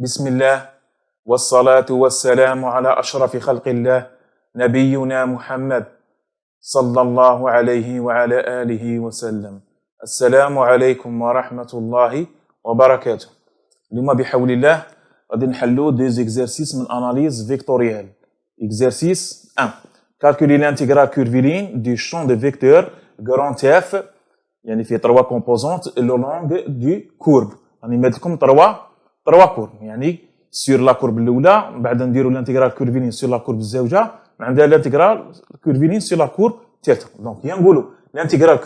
بسم الله والصلاة والسلام على أشرف خلق الله نبينا محمد صلى الله عليه وعلى آله وسلم. السلام عليكم ورحمة الله وبركاته. اليوم بحول الله غادي نحلو دي زيكزيرسيس من اناليز فيكتوريال. Exercice 1. Calculer l'intégrale curviligne du champ de vecteur grand F يعني فيه 3 composantes le long du courbe. راني ماد لكم 3 كورب يعني سور لا كورب الاولى من بعد نديروا الانتيغرال كورفيلين سور لا كورب الزوجه من عندها الانتيغرال كورفيلين سور لا كورب الثالثه. دونك هي نقولوا الانتيغرال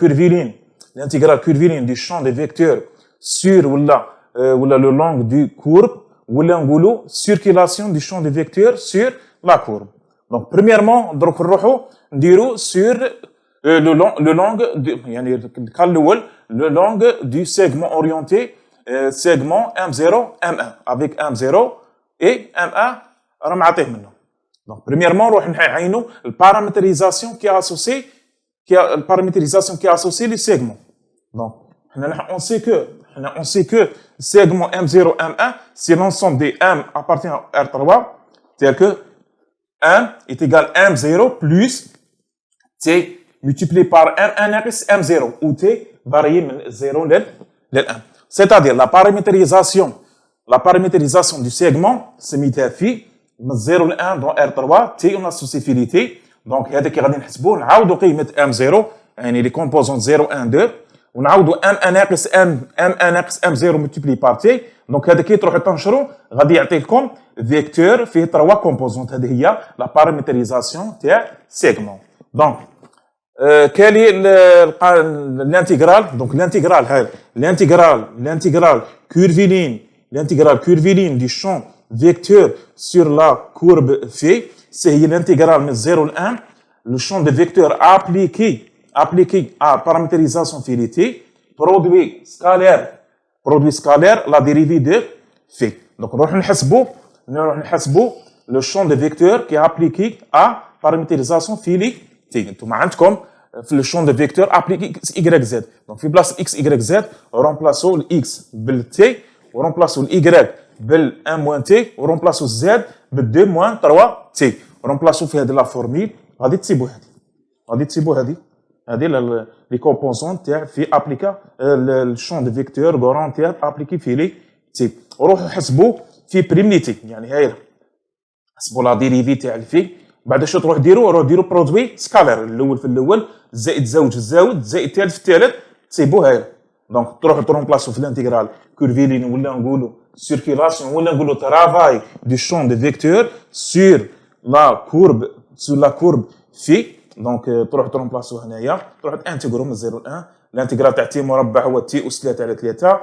كورفيلين دي شون دي فيكتور سور ولا لو لونغ دو كورب ولا نقولوا سيركيلاسيون دي شون دي فيكتور سور لا كورب. دونك بريميرمون دروك نروحوا نديروا سور لو لونغ يعني الكال الاول لو لونغ دو سيغمون اورينتي segment M0, M1 avec M0 et M1 راه معطيه منه. Donc premièrement نروح نعينوا البارامتريزاسيون qui est associée les segments. Donc on sait que segment M0 M1 c'est l'ensemble des M appartient à R3 tel que M est égal à M0 plus T multiplié par M1 ناقص M0 où T varie من 0 لل 1. C'est-à-dire la paramétrisation du segment c'est ميتها في من 0 ل 1 dans R3 T on associabilité. Donc هذا كي غادي نحسبوه نعاودوا قيمه M0 يعني les composantes 0 1 2 ونعاودوا M1 ناقص M0 multiplié par T. Donc هذا كي تروحوا تنشروا غادي يعطي لكم فيكتور فيه 3 composantes. هذه هي la paramétrisation تاع segment. Donc quel est l'intégral? Donc l'intégral curviligne du champ vecteur sur la courbe phi, c'est l'intégral de 0 à 1, le champ de vecteur appliqué à paramétrisation filetée, produit scalaire, la dérivée de phi. Donc nous allons le champ de vecteur qui est appliqué à paramétrisation filetée. انتم عندكم في لو شون دو فيكتور ابليكي اكس واي زد. دونك في بلاصه اكس واي زد رومبلاسو الاكس بالتي ورومبلاسو الاي بال 1 موان تي ورومبلاسو الزد بال 2 موان 3 تي. رومبلاسو في هذه لا فورميل غادي تسيبوا هذه لي كومبوزون تاع في ابليكا الشون دو فيكتور غورون تاع ابليكي في لي تي. وروحوا حسبوا في بريميتي يعني هاي حسبوا لا ديريفي تاع الفي. بعد شو تروح ديروا برودوي سكالير الاول في الاول زائد زوج الزاوج زائد الثالث في الثالث تسيبوه هاي. دونك تروحوا ترومبلاسو في الانتيغرال كورفيلين ولا نقولوا سيركيلاسيون ولا نقولوا ترافاي دو شون دو فيكتور سور لا كورب في. دونك تروحوا ترومبلاسو هنايا تروحوا تانتيغرو من 0 ل 1. الانتيغرال تاع تي مربع هو تي اس 3 على 3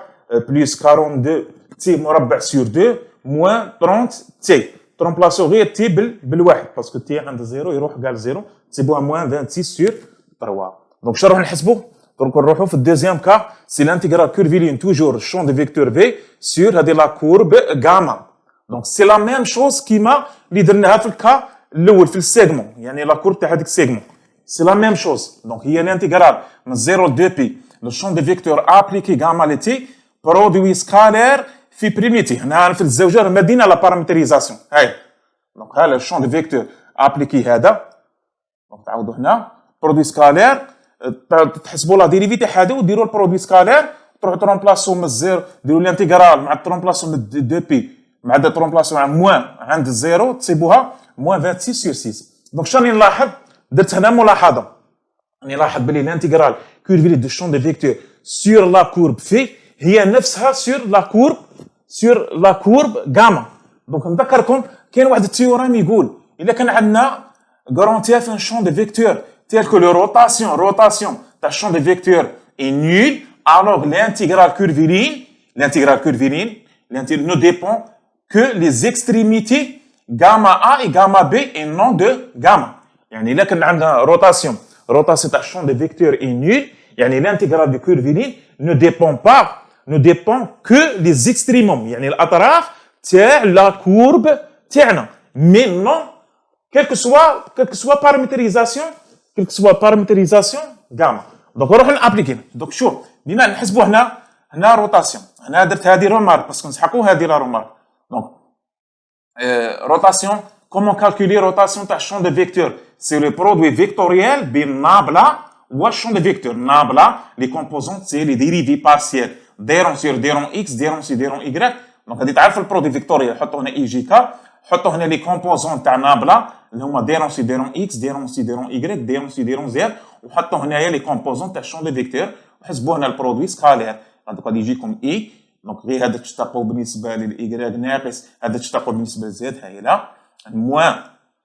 بلس 42 تي مربع سور 2 موان 30 تي. ترومبلاسو غير تي بالواحد باسكو تي عند 0 يروح كاع 0 تسيبوها موان 26 سور 3. دونك شنو نروح نحسبوا؟ دونك نروحوا في الدوزيام كا سي لانتيغرال كورفيلين توجور شون دو فيكتور في سور هذه لا كورب غاما. دونك سي لا ميم شوز كيما اللي درناها في الكا الاول في السيغمون يعني لا كورب تاع هذيك السيغمون سي لا ميم شوز. دونك هي لانتيغرال من 0 ل 2 بي لو شون دو فيكتور ابليكي غاما لي تي برودوي سكالير في بريميتي. هنا في الزوجه مدينا لا بارامتريزاسيون هاي. دونك هذا الشون دو فيكتور ابليكي هذا. دونك تعاودوا هنا برودوي سكالير تحسبوا لا ديريفي تاع هذا وديروا البرودوي سكالير تروحوا ترومبلاسو من الزيرو ديروا الانتيغرال مع الترومبلاسو من 2 بي مع الترومبلاسو مع موان عند الزيرو تسيبوها موان 26 سور 6. دونك شنو نلاحظ؟ درت هنا ملاحظه نلاحظ بلي الانتيغرال كورفيلي دو شون دو فيكتور سور لا كورب في هي نفسها سور لا كورب غاما. دونك نذكركم كاين واحد التيورام يقول الا كان عندنا غارونتي في ان شون دو فيكتور تيل كو لو روتاسيون تاع شون دو فيكتور اي نول alors l'intégral curviligne ne dépend que les extrémités gamma A et gamma B et non de gamma. يعني الا كان عندنا روتاسيون تاع شون دو فيكتور اي نول يعني l'intégral du curviligne ne dépend que les extrémums يعني الاطراف تاع لا كورب تاعنا mais non quelle que soit paramétrisation gamma. دونك نروح نابليكي. دونك شوف ديما نحسبوا هنا روتاسيون هنا درت هذه رومارك باسكو نسحقوا هذه لا رومارك Donc, rotation, comment calculer rotation تاع champ de vecteur? C'est le produit vectoriel بين نابلة والchamp de vecteur. نابلة, les composantes, c'est les dérivés partiels. ديرون sur ديرون x, ديرون sur ديرون y. Donc, غادي تعرف البرودوي فيكتوريال. حطوا هنا اي جي كا. حطوا هنا لي كومبوزون تاع نابلة اللي هما ديرون سي ديرون اكس، ديرون سي ديرون ايغريك، ديرون سي ديرون زد، وحطوا هنايا لي كومبوزون تاع الشون دو فيكتور وحسبوا هنا البرودوي سكالير. دونك غادي يجيكم اي، دونك غير هذا تشتقوا بالنسبه للايغريك ناقص هذا تشتقوا بالنسبه لزد هايله، موان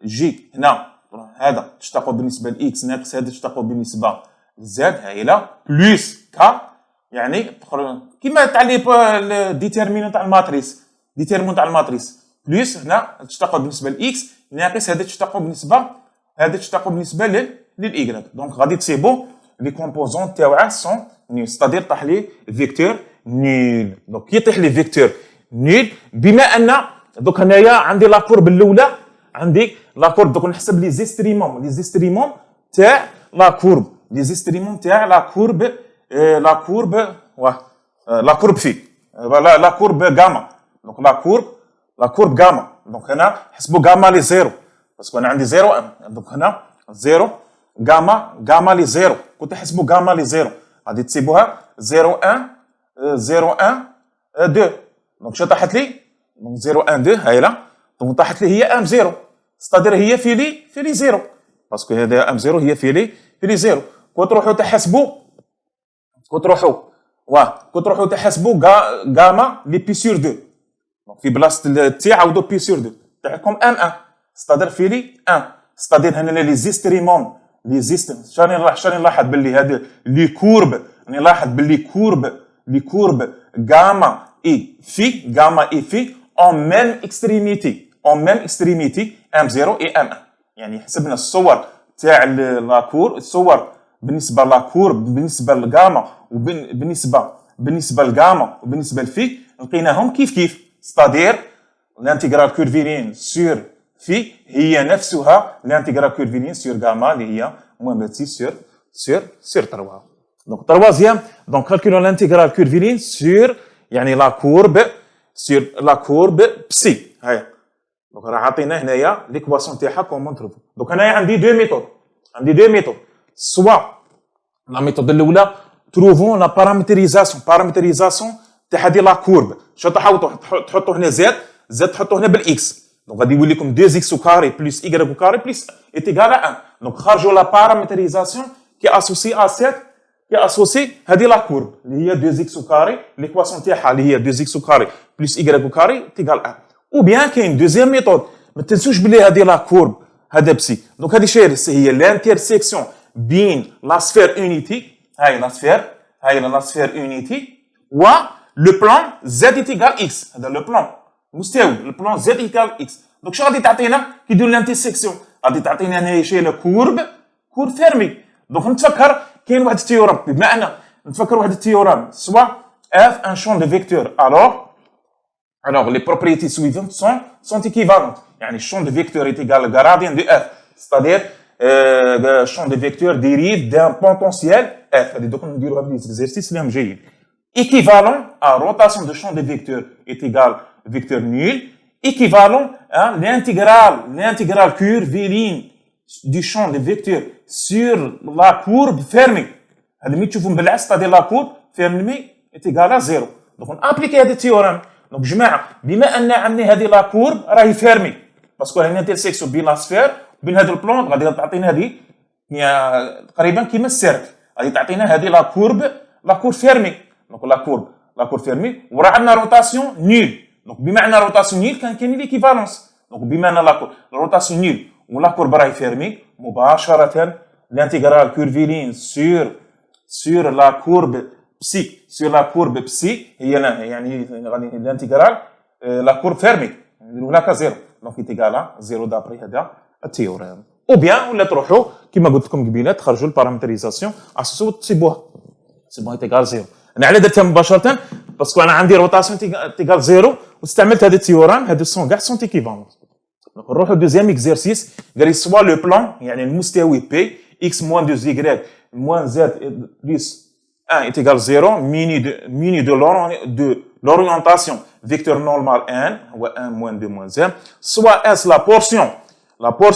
جي هنا هذا تشتقوا بالنسبه لاكس ناقص هذا تشتقوا بالنسبه لزد هايله بلس كا، يعني كيما تاع لي ديتيرمينون تاع الماتريس، ديتيرمينون تاع الماتريس بلس هنا تشتقوا بالنسبه لاكس ناقص هذا تشتقوا بالنسبه للايغريك. دونك غادي تصيبوا لي كومبوزون تاعها سون نيل، ستادير طاح لي فيكتور نيل. دونك كي يطيح لي فيكتور نيل، بما ان دوك هنايا عندي لا كورب الاولى، عندي لا كورب، دوك نحسب لي زيستريموم تاع لا كورب، لي زيستريموم تاع لا كورب، لا كورب في لا كورب غاما. دونك لا كورب غاما. دونك هنا حسبوا غاما لي زيرو، باسكو انا عندي زيرو ام. دونك هنا زيرو غاما لي زيرو، كنت تحسبوا غاما لي زيرو غادي تسيبوها 0 1 0 1 2. دونك شنو طاحت لي؟ دونك 0 1 2 هايله. دونك طاحت لي هي ام زيرو، ستادير هي في لي زيرو، باسكو هذا ام زيرو هي في لي زيرو. كنت تروحوا تحسبوا تحسبوا غاما لي بي سور 2. في بلاصه تي عاودوا بي سور 2 تاعكم ام 1، ستادير في لي 1. ستادير هنا لي زيستريموم لي زيستم. شاني نلاحظ باللي هذا لي كورب، نلاحظ باللي كورب غاما اي في اون ميم اكستريميتي ام 0 اي ام 1. يعني حسبنا الصور تاع لاكور، الصور بالنسبه لاكورب بالنسبه للغاما بالنسبه للغاما وبالنسبه لفي، لقيناهم كيف ستادير الانتيغرال كورفيلين سور في هي نفسها الانتيغرال كورفيلين سور غاما اللي هي موان باتسي سور 3. دونك تروازيام، دونك كالكولون الانتيغرال كورفيلين سور يعني لا كورب بسي. هاي دونك راه عطينا هنايا ليكواسيون تاعها كومون تروفو. دونك هنايا عندي دو ميثود، سوا لا ميثود الاولى تروفون لا بارامتريزاسيون تاع هذه لا كورب. شو تحطوا هنا زد تحطوا هنا بالاكس، دونك غادي يولي لكم 2 اكس كاري بلس y كاري بلس ايتيغال 1. دونك خرجوا لا بارامتريزاسيون كي اسوسي هذه لا كورب اللي هي 2 اكس كاري، ليكواسيون تاعها اللي هي 2 اكس كاري بلس y كاري ايتيغال 1. او بيان كاين دوزيام ميثود، ما تنسوش بلي هذه لا كورب هذا بسي. دونك هذه هي لانترسيكسيون بين لا سفير اونيتي، هاي لا سفير اونيتي و لو بلان زد ايتيغال اكس. هذا لو بلان مستوي، البلان زد ايكال اكس. دونك شنو غادي تعطينا كي نديرو لانترسيكسيون؟ غادي تعطينا هنايا شي كورب فيرمي. دونك نتفكر كاين واحد التيورام، بما ان نتفكر واحد التيورام سوا اف ان شون دو فيكتور alors les propriétés suivantes sont équivalentes. يعني champ de vecteur est égal au gradient de f, c'est-à-dire champ de vecteur dérive d'un potentiel f. هذه دوك نديروها بالإكزرسيس اللي هم جايين. Équivalent à rotation de champ de vecteur est égal vecteur nul, équivalent à l'intégrale curviligne du champ de vecteur sur la courbe fermée. هذا ملي تشوفوا بالعكس، c'est-à-dire la courbe fermée est égal à 0. Donc on applique هذا التيورام. دونك جماعه بما ان عندي هذه لا كورب راهي فيرمي، باسكو راهي انترسيكسيون بين لا سفير وبين هذا البلون، غادي تعطينا هذه تقريبا كيما السيرك، غادي تعطينا هذه لا كورب فيرمي. دونك لا كورب فيرمي وراه عندنا روتاسيون نيل. دونك بما عندنا روتاسيون نيل كاين ليكيفالونس. دونك بما ان لا روتاسيون نيل ولا كورب راهي فيرمي، مباشره الانتيغرال كورفيلين سور لا كورب بسي هي يعني غادي الانتيغرال لا كورب فيرمي نديرو لها كزيرو، دونك ايتيغال زيرو دابري هذا التيورام. او بيان ولا تروحوا كما قلت لكم قبيله تخرجوا البارامتريزاسيون اساسو تسيبوها ايتيغال زيرو. انا على درتها مباشره باسكو انا عندي روتاسيون ايتيغال زيرو واستعملت هذا التيورام. هادو سون كاع سون ايكيفالون. دونك نروحوا دوزيام اكزرسيس، قال لي سوا لو بلان يعني المستوي بي اكس موان 2 زي موان زد بلس 1 est égal 0 muni de l'orientation vecteur normal n ou 1 moins 2 moins 1, soit S la portion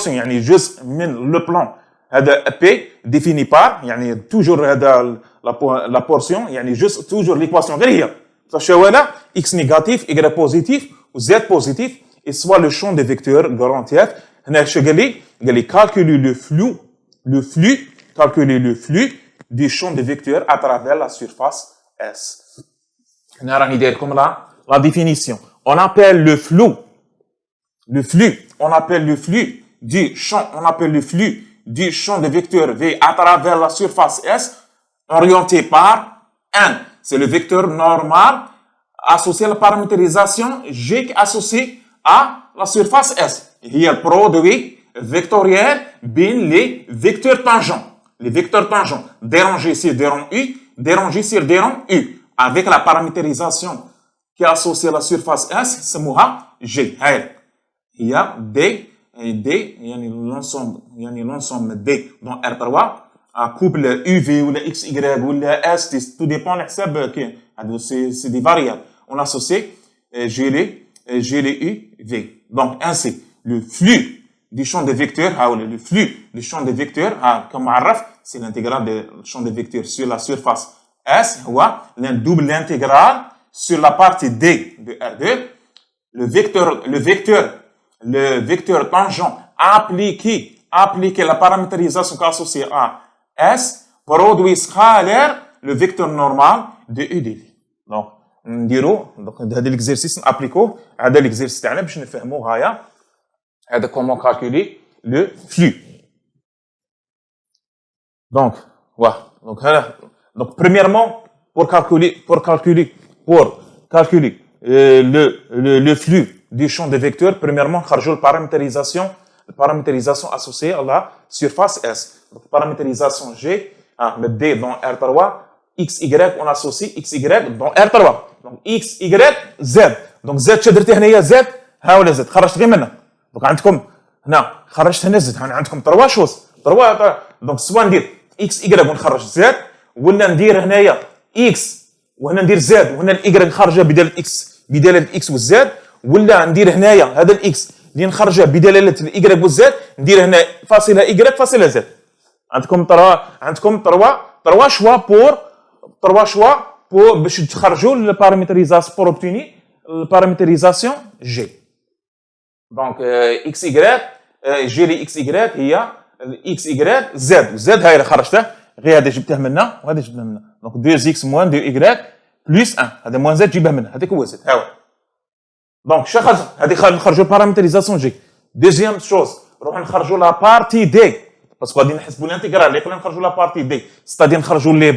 يعني جزء من le plan هذا P défini par يعني toujours هذا la portion يعني juste toujours l'équation غير هي شنو هذا x négatif y positif و z positif et soit le champ des vecteurs grand F هنا شو قال لي calculer le flux du champ des vecteurs à travers la surface S. هنا راني داير لكم la définition. On appelle le flux du champ de vecteur V à travers la surface S orienté par N. C'est le vecteur normal associé à la paramétrisation G associé à la surface S. Il y a le produit vectoriel bien les vecteurs tangents. Les vecteurs tangents dérangés sur des rangs U, dérangés sur des rangs U. Avec la paramétrisation qui est associée à la surface S, c'est G. Il y a D, il y a l'ensemble D dans R3, à couple UV ou la XY ou la S, tout dépend de c'est des variables. On associe G les U, V. Donc, ainsi, le flux du champ de vecteurs, le flux du champ de vecteurs, comme on c'est l'intégrale du champ de vecteurs sur la surface S, ou le double intégrale sur la partie D de R2, le vecteur tangent appliqué la paramétrisation associée à S, produit scalaire le vecteur normal de U de V. Donc, نديرو هذا l'exercice نابليكوه هذا l'exercice تاعنا باش نفهموا هايا هذا comment calculer le flux. Donc, voilà. Donc, premièrement, pour calculer le flux du champ de vecteurs, premièrement, la paramétrisation associée à la surface S. Donc, paramétrisation G, D dans R3, XY, on associe XY dans R3. Donc, XY, Z. Donc, Z, شدرتي هنا Z, ها ولا Z. خرجت غير منها. Donc, عندكم هنا خرجت هنا Z. عندكم 3 choses. 3 donc سواء ندير XY ونخرج Z ولا ندير هنايا X وهنا ندير Z وهنا الإي خارجة بدلالة الإكس والزد ولا ندير هنايا هذا الإكس اللي نخرجه بدلالة الإي والزد ندير هنا فاصلة إي فاصلة زد. عندكم تروا شوا بور باش تخرجوا البارامتريزاسيون بور اوبتيني البارامتريزاسيون جي. دونك اكس اي جي لي اكس اي هي الاكس اي زد هاي اللي خرجته غير هذا جبته منه وهذا جبته منه. دونك 2 اكس موان 2 اي بلس 1 هذا موان زد جيبه منه هذاك هو زد. ها هو دونك شنو خرج هذه نخرجوا البارامتريزاسيون جي. دوزيام شوز نروحوا نخرجوا لا بارتي دي باسكو غادي نحسبوا الانتيغرال اللي قبل نخرجوا لا بارتي دي ستادي نخرجوا لي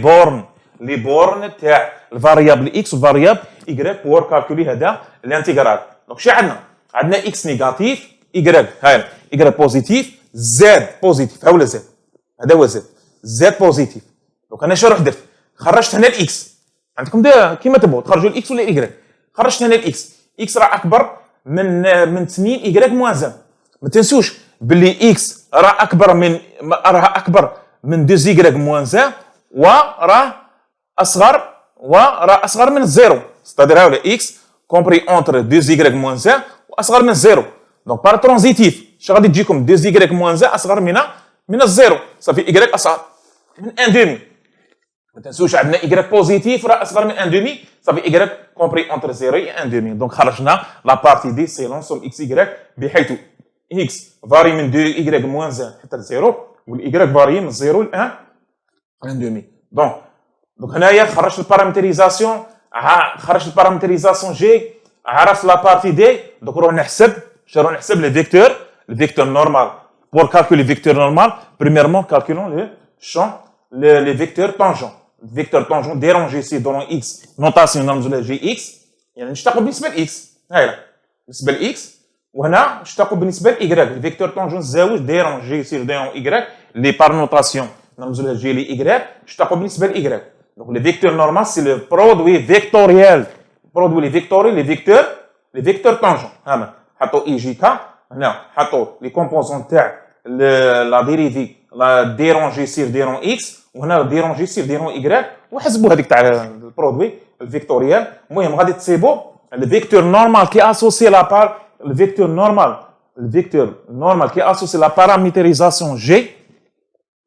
بورن تاع الفاريابل اكس والفاريابل اي بور كالكولي هذا الانتيغرال. دونك شنو عندنا اكس نيجاتيف اي هاي اي بوزيتيف زد بوزيتيف ها ولا زد هذا هو زد بوزيتيف. دونك انا شنو درت خرجت هنا الاكس عندكم كيما تبغوا تخرجوا الاكس ولا الاي خرجت هنا الاكس راه اكبر من 2 اي موان زد. ما تنسوش باللي اكس راه اكبر من 2 اي موان زد وراه اصغر من الزيرو ستادير هاولا اكس كومبري اونتر 2 اي موان زد واصغر من الزيرو. دونك بار ترانزيتيف اش غادي تجيكم 2 اي موان زد اصغر من الزيرو صافي اي اصغر من 1 دومي. ما تنسوش عندنا اي بوزيتيف راه اصغر من 1 دومي صافي اي كومبري اونتر 0 و 1 دومي. دونك خرجنا لا بارتي دي سي لونسوم اكس اي بحيث اكس فاري من 2 اي موان زد حتى 0 والاي فاري من 0 ل 1 دومي. دونك هنايا خرجت البارامتريزاسيون جي عرفت لا بارتي دي. دونك نروح نحسب le vecteur normal. Pour calculer le vecteur normal, premièrement, calculons le champ, les vecteurs tangents. Le vecteur tangent dérangé ici dans x, notation نرمزوا gx يعني نشتقوا بالنسبة ل x. هاي بالنسبة ل x وهنا نشتقوا بالنسبة ل y. Le vecteur tangent زاوج dérangé ici dans y les par notation نرمزوا g les y نشتقوا بالنسبة ل y. Donc le vecteur normal c'est le produit vectoriel. Les vecteurs tangents. هنا حطوا اي جي كا هنا حطوا لي كومبوزون تاع لا ديريفي لا ديرونجي سير ديرون اكس وهنا ديرونجي سير ديرون اي وحسبوا هذيك تاع البرودوي الفيكتوريال. المهم غادي تصيبوا le vecteur normal qui est associé à la part, le vecteur normal qui est associé à la paramétrisation G,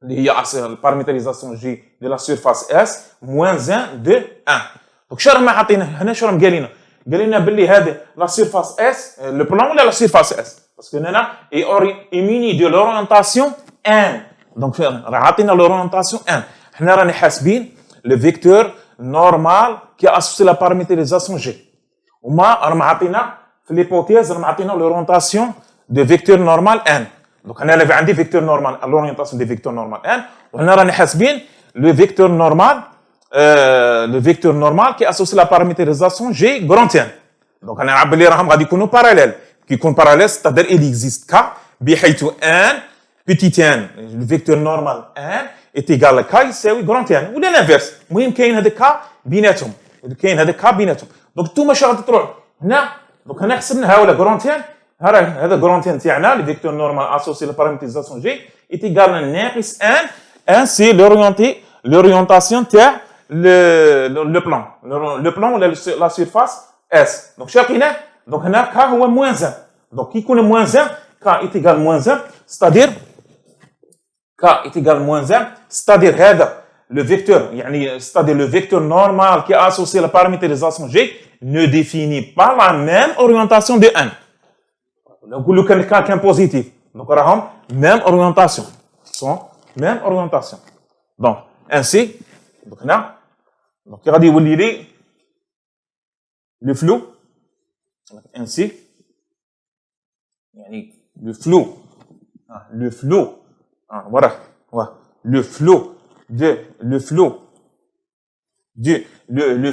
la paramétrisation G de la surface S, moins 1 de 1. Donc, شو راهم عطينا هنا شو راهم قال لنا باللي هذه la surface S, le plan ولا la surface S, parce que هنا est muni de l'orientation N. Donc, راه عطينا l'orientation N. حنا راني حاسبين le vecteur normal qui est associé à la paramétrisation G. وما راهم عطينا في l'hypothèse راهم عطينا l'orientation de vecteur normal N. Donc, انا اللي عندي vecteur normal, l'orientation des vecteurs normal N. وهنا راني حاسبين le vecteur normal qui est associé à la paramétrisation G grand N. Donc, انا نعرف بلي راهم غادي يكونوا parallèles. كي يكون parallèle, c'est-à-dire il existe K بحيث N petit n, le vecteur normal N est égal à K يساوي grand N ولا l'inverse. المهم كاين هذا K بيناتهم. دونك انتوما شنو غادي تروح هنا. دونك هنا حسبنا ولا grand N. هذا grand N تاعنا le vecteur normal associé à la paramétrisation G est égal à ناقص N. N c'est l'orientation تاع le plan ولا la surface S. Donc شنو لقينا؟ دونك هنا K هو moins 1. Donc كي يكون moins 1 K est égal à moins 1, c'est-à-dire K est égal à moins 1, c'est-à-dire le vecteur normal qui est associé à la paramétrisation G ne définit pas la même orientation de N. Donc, le cas positif. Donc, on a même orientation. Même orientation. Donc, ainsi, il y a le flou. Ainsi, le flou, voilà, le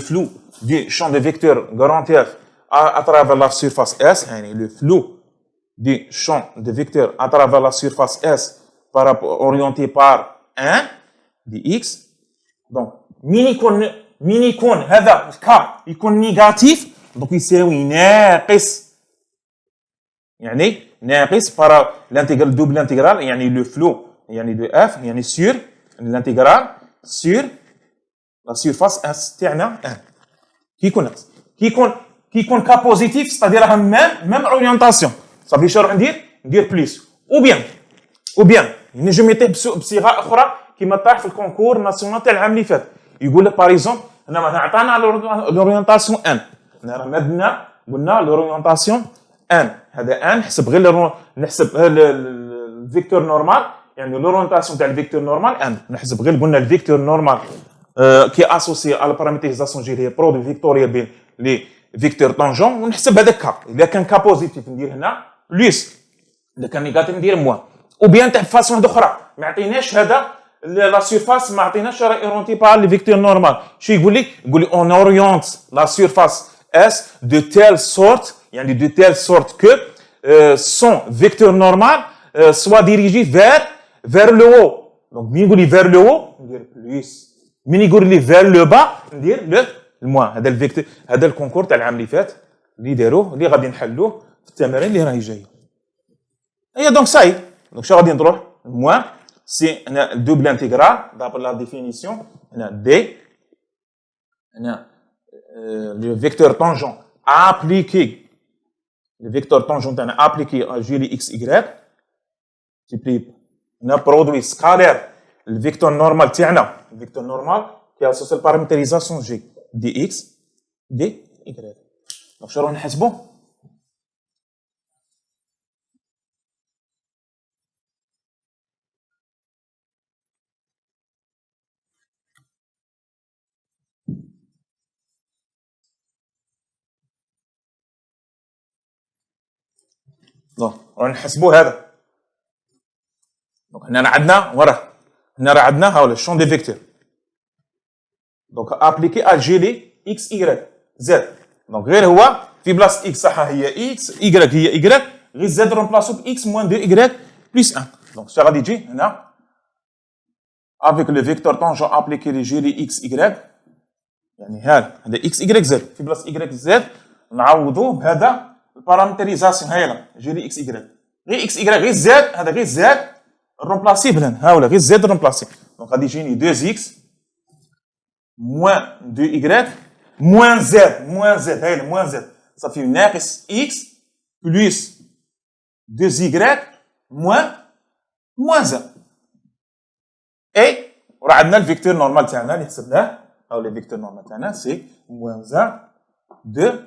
flou du champ de vecteur grand F à travers la surface S, le flou du champ de vecteur à travers la surface S orienté par 1 dx. Donc, mini كون هذا K يكون négatif, donc يساوي ناقص ناقص par l'intégral double intégral le flou de f sur l'intégral sur la surface S تاعنا 1 كي يكون K positif, c'est-à-dire même orientation. Ça veut dire شنو راح ندير بليس ou bien نجم يطيح بصيغه اخرى كيما طاح في الكونكور ناسيونال تاع العام اللي فات. يقول لك باغ اكزومبل هنا مثلا عطانا لورينتاسيون ان، هنا راه مدنا قلنا لورينتاسيون ان، هذا ان نحسب الفيكتور نورمال لورينتاسيون تاع الفيكتور نورمال ان، نحسب غير قلنا الفيكتور نورمال كي اسوسي على بارامتريزاسيون جي هي برودوي فيكتوريال بين لي فيكتور طونجون، ونحسب هذا كا. اذا كان كا بوزيتيف ندير هنا بليس، اذا كان نيجاتيف ندير موان. او بيان تاع فاسون واحده اخرى ما عطيناش هذا لا سيرفاس، ما عطيناش راه اورونتي بار لي فيكتور نورمال. شو يقول لي اون اورينت لا سيرفاس اس دو تيل سورت دو تيل سورت كو سون فيكتور نورمال سوا ديريجي فير لو هو. دونك مين يقول لي فير لو هو ندير بليس، مين يقول لي فير لو با ندير لو الموان. هذا الفيكتور، هذا الكونكور تاع العام اللي فات اللي داروه اللي غادي نحلوه في التمارين اللي راهي جايه. اي دونك ساي دونك شنو غادي نروح موان سي هنا الدوبل انتيغرال دابر لا ديفينيسيون. هنا دي هنا لو فيكتور طونجون ابليكي، لو فيكتور طونجون تاعنا ابليكي ا جي لي اكس ايغريك تيبلي هنا برودوي سكالير الفيكتور نورمال تاعنا، الفيكتور نورمال كي اسوسي البارامتريزاسيون جي دي اكس دي ايغريك. دونك شنو نحسبوا؟ دونك راح نحسبوا هذا. دونك هنا عندنا وراه، هنا راه عندنا هاولا الشون دي فيكتور. دونك ابليكي ا جي لي اكس ايغريك زد. دونك غير هو في بلاصه اكس صح هي اكس، ايغريك هي ايغريك، غير زد رومبلاسو باكس موان 2 ايغريك بلس 1. دونك شنو غادي يجي هنا افيك لو فيكتور طونجون ابليكي لي جي لي اكس ايغريك، هذا اكس ايغريك زد في بلاصه ايغريك زد نعوضوه بهذا البارامتريزاسيون هايله جي لي اكس ايغريك، غير اكس ايغريك غير زد، هذا غير زد رومبلاسيبل هنا هاولا غير زد رومبلاسي. دونك غادي يجيني 2 اكس موان 2 ايغريك موان زد، موان زد هايله موان زد. صافي ناقص اكس بلس 2 زيكغيك موان 1. اي وراه عندنا الفيكتور نورمال تاعنا اللي حسبناه، او لي فيكتور نورمال تاعنا سي موان 1 2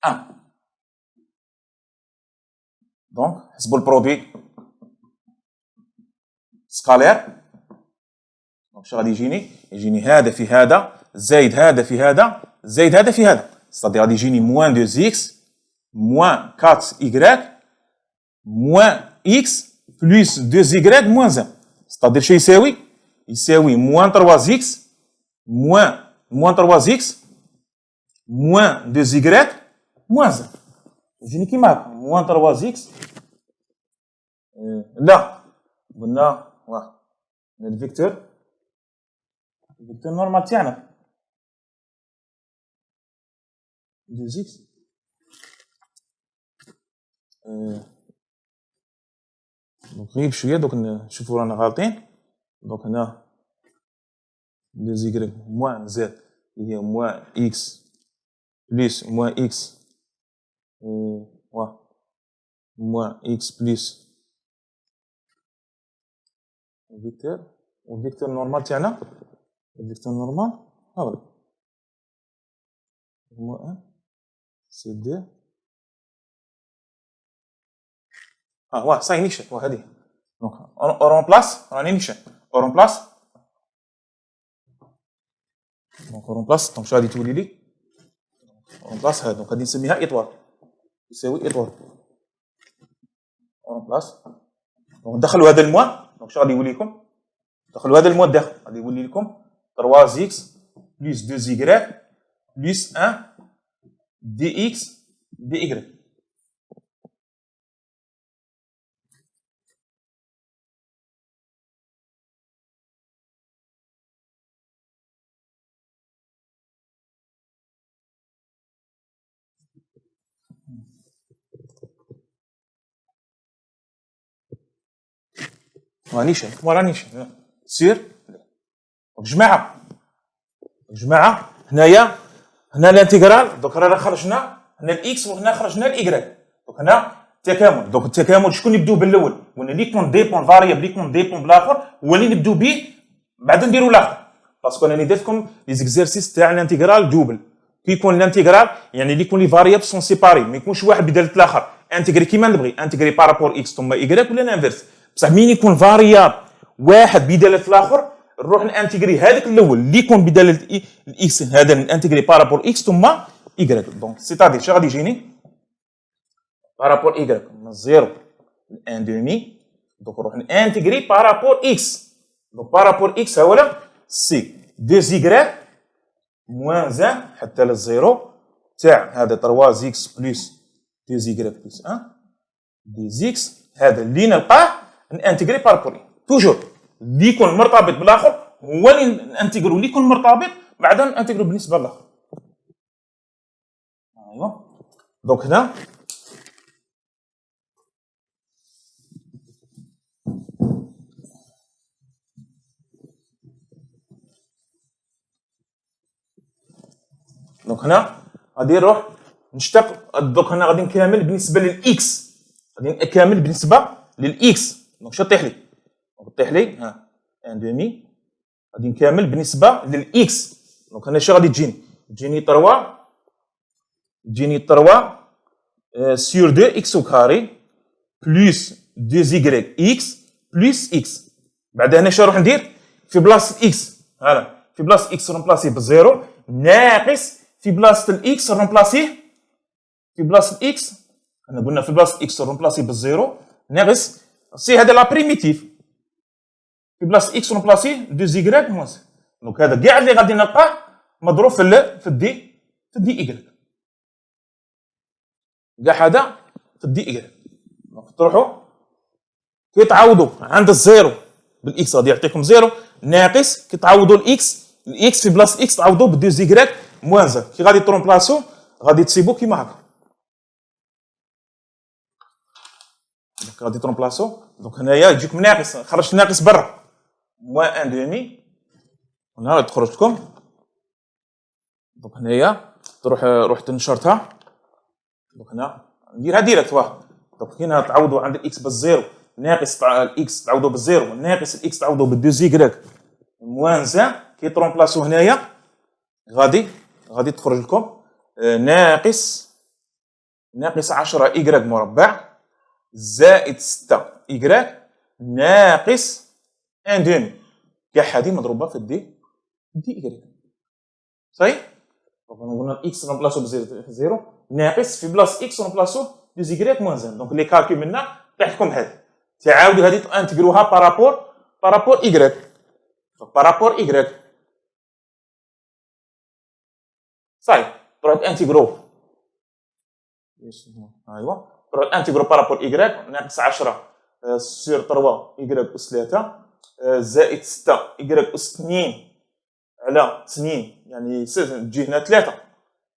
1. دونك حسبوا البرودوي سكالير. دونك شنو غادي يجيني هذا في هذا زايد هذا في هذا زايد هذا في هذا، ستادير غادي يجيني موان 2 اكس موان 4 y موان اكس بلس 2 زيكغيك موان 1. ستادير شنو يساوي؟ يساوي موان 3 اكس موان 3 اكس موان 2 زيكغيك موان 1. يجيني كيما هكا موان 3 اكس. لا قلنا واه الفيكتور نورمال تاعنا 2 اكس. دونك غير بشويه دوك نشوفوا رانا غالطين. دونك هنا 2 زيكغيك موان زد اللي هي موان اكس بلس موان اكس واه موان اكس بلس الفيكتور نورمال تاعنا الفيكتور نورمال هاهو موان سي 2 واه صاي نيشان واه هذه. دونك اون بلاس راني نيشان اون بلاس. دونك اون بلاس دونك شنو غادي تولي لي اون بلاس هذا. دونك غادي نسميها اطوال يساوي اطوال اون بلاس. دونك ندخلوا هذا الموان. دونك شنو غادي يولي لكم؟ دخلوا هذا الموان داخل غادي يولي لكم 3 اكس بلس 2 زيكغيك بلس 1 دي اكس دي ايكغيك. رانيشان رانيشان سير جماعه هنايا هنا الانتيغرال. دوك رانا خرجنا هنا الاكس وهنا خرجنا الايكغيك. دوك هنا تكامل. دوك التكامل شكون نبداو بالاول؟ ولا اللي يكون ديبون فاريابل اللي يكون ديبون بالاخر هو اللي نبداو به بعد نديروا الاخر. باسكو انا درت لكم لي زيكزارسيس تاع الانتيغرال دوبل. كي يكون الانتيغرال يعني اللي يكون لي فاريابل سون سيباري، ما يكونش واحد بداله الاخر. انتيغري كيما نبغي انتيغري بارابور اكس ثم ايكغيك ولا الانفيرس. بصح مين يكون فاريابل واحد بداله الاخر نروح نانتيغري هذاك الاول اللي يكون بداله الاكس هذا نانتيغري بارابور اكس ثم ايكغيك. دونك سيتادير شنو غادي يجيني بارابور ايكغيك من 0 ل 1 دومي. دونك نروح نانتيغري بارابور اكس. دونك بارابور اكس اولا سي 2 زيكغيك موان 1 حتى للزيرو تاع هذا 3 اكس بلس 2 زيكغيك بلس 1 دي زيكس. هذا اللي نلقاه نانتيغري بارابور اي توجور اللي يكون مرتبط بالاخر هو اللي نانتيغرو اللي يكون مرتبط بعدا نانتيغرو بالنسبه للاخر. ايوا دونك هنا دونك هنا غادي نروح نشتق. دونك هنا غادي نكامل بالنسبه للاكس. غادي نكامل بالنسبه للاكس. دونك شنو طيح لي؟ دونك طيح لي ها 1 دومي. غادي نكامل بالنسبه للاكس. دونك هنا شنو غادي تجيني 3 سور 2 اكس او كاري بلس 2 زيكغيك اكس بلس اكس. بعد هنا شنو نروح ندير؟ في بلاصه اكس هذا في بلاصه اكس رومبلاسيه بالزيرو ناقص في بلاصه الاكس رومبلاسيه في بلاصه الاكس. انا قلنا في بلاصه اكس رومبلاسي بالزيرو ناقص سي هذا لا بريميتيف في بلاصه اكس رومبلاسي 2 زيكغيك موان. دونك هذا كاع اللي غادي نلقاه مضروب في الدي ايكغيك. كاع هذا في الدي ايكغيك. دونك تروحوا كي تعوضوا عند الزيرو بالاكس غادي يعطيكم زيرو ناقص كي تعوضوا الاكس في بلاصه اكس تعوضوا ب 2 زيكغيك موان 1. كي غادي ترومبلاسو غادي تصيبوا كيما هكا. دونك غادي ترومبلاسو. دونك هنايا يجيكم ناقص خرجت ناقص برا موان 1 دومي. هنا تخرج لكم. دونك هنايا تروح تنشرتها. دونك هنا نديرها ديريكت واه. دونك هنا تعوضوا عند الاكس بالزيرو ناقص الاكس تعوضوا بالزيرو ناقص الاكس تعوضوا بالدو زيكغيك موان زان كي ترومبلاسو هنايا غادي تخرج لكم ناقص 10 إيكغيك مربع زائد 6 إيكغيك ناقص 1 دومي. كاع هذه مضروبه في دي إيكغيك. صحيح؟ دونك قلنا الاكس نبلاصو بزيرو ناقص في بلاص اكس نبلاصو دو زيكغيك موان زان. دونك لي كالكول منا طيح لكم هذه تعاودوا هذه تانتيغروها بارابور إيكغيك. بارابور إيكغيك صحيح تروح تانتيغرو. ايوا تروح انتيغرو بارابور إيكغيك ناقص 10 سير 3 إيكغيك أس 3 زائد 6 إيكغيك أس 2 على 2 يعني تجي هنا 3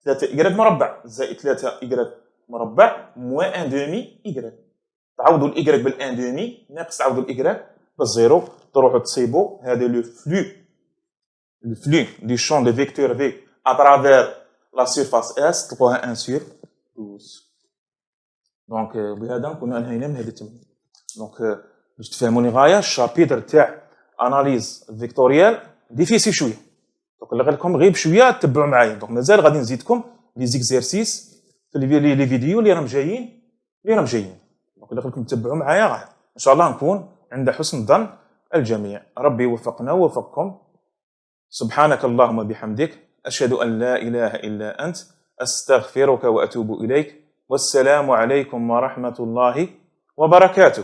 إيكغيك مربع زائد 3 إيكغيك مربع موان 1 دومي إيكغيك. تعوضوا الإيكغيك بالان دومي ناقص تعوضوا الإيكغيك بالزيرو. تروحوا تصيبوا هذا لو فلو دي شون دو فيكتور في اترافير لا سيرفاس اس تلقوها 1 سور 12. دونك بهذا نكونوا انهينا من هذا التمرين. دونك باش تفهموني غايه الشابيتر تاع اناليز فيكتوريال ديفيسي شويه. دونك اللي لكم غير بشويه تبعوا معايا. دونك مازال غادي نزيدكم لي زيكزيرسيس في لي فيديو اللي راهم جايين دونك اللي لكم تبعوا معايا غايه ان شاء الله نكون عند حسن ظن الجميع. ربي يوفقنا ووفقكم. سبحانك اللهم بحمدك أشهد أن لا إله إلا أنت أستغفرك وأتوب إليك. والسلام عليكم ورحمة الله وبركاته.